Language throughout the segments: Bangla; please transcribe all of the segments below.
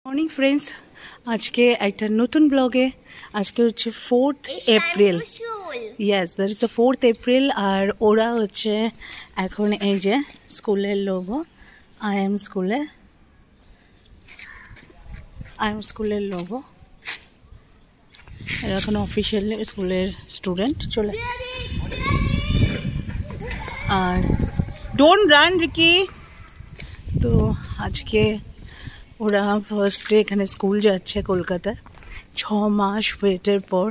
मॉर्निंग फ्रेंड्स आज के एक नतून ब्लगे आज के हे 4th April yes that is 4th April और ओरा हे एखन এই যে স্কুলের লোগো आई एम स्कूलेर लोगो এরা এখন অফিশিয়ালি স্কুলের স্টুডেন্ট চলে আর डोंट रन रिकी तो आज के ওরা ফার্স্ট ডে এখানে স্কুল যাচ্ছে কলকাতায় 6 মাস ওয়েটের পর।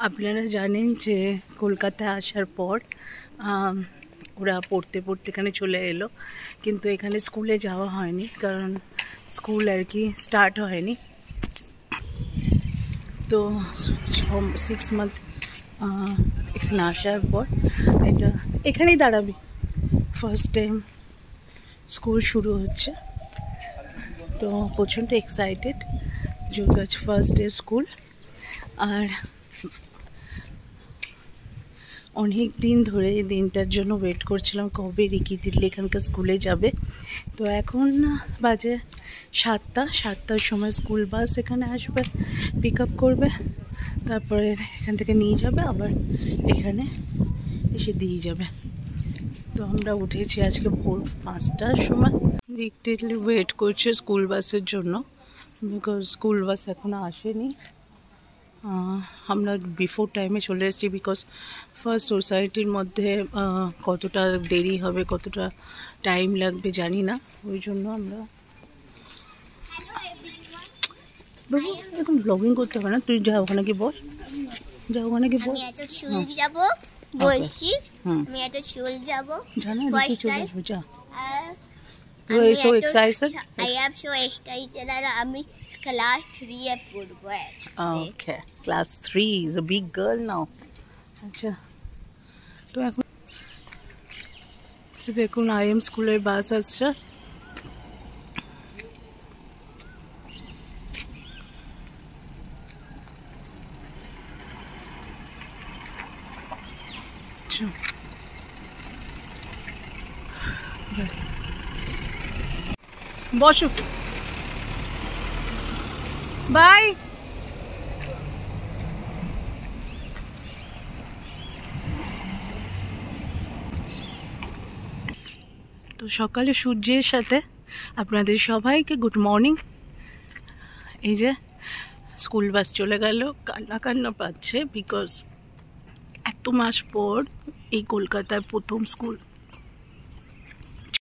আপনারা জানেন যে কলকাতায় আসার পর ওরা পড়তে পড়তে এখানে চলে এলো, কিন্তু এখানে স্কুলে যাওয়া হয়নি কারণ স্কুল আর কি স্টার্ট হয়নি। তো 6 মান্থ এখানে আসার পর এটা এখানেই দাঁড়াবি ফার্স্ট টাইম স্কুল শুরু হচ্ছে। तो प्रचंड एक्साइटेड जो आज फार्स्ट डे स्कूल और अनेक दिन धरे दिनटार जोन्नो वेट करछिलाम कबे रिकी दिल्ली एखानकार स्कूले जाबे। तो एखन बाजे 7टार समय स्कूल बास एखाने आसबे पिक आप करबे तारपरे एखान थेके निये जाबे आबार एखाने एसे दिये जाबे। तो আমরা উঠেছি আজকে ভোর 5টার সময়। ইকটেডলি ওয়েট করছে স্কুল বাসের জন্য বিকজ স্কুল বাস এখনো আসেনি। আমরা বিফোর টাইমে চলে এসেছি বিকজ ফার্স্ট সোসাইটির মধ্যে কতটা দেরি হবে কতটা টাইম লাগবে জানি না, ওই জন্য আমরা বাবু এখন ব্লগিং করতে হবে না, তুই যা ওখানে গিয়ে বস, যা ওখানে গিয়ে বস। বলছি আমি এত চল যাব জানো দেখি চলে আসবে যা। You are so excited? I am so excited that আমি class 3 এ পড়বো actually. Okay, class 3 is a big girl now. আচ্ছা তো এখন দেখুন আই এম স্কুলের বাস আসছে। বসো বাই। তো সকালে সূর্যের সাথে আপনাদের সবাইকে গুড মর্নিং। এই যে স্কুল বাস চলে গেল, কান্না পাচ্ছে বিকজ এত মাস পর এই কলকাতার প্রথম স্কুল।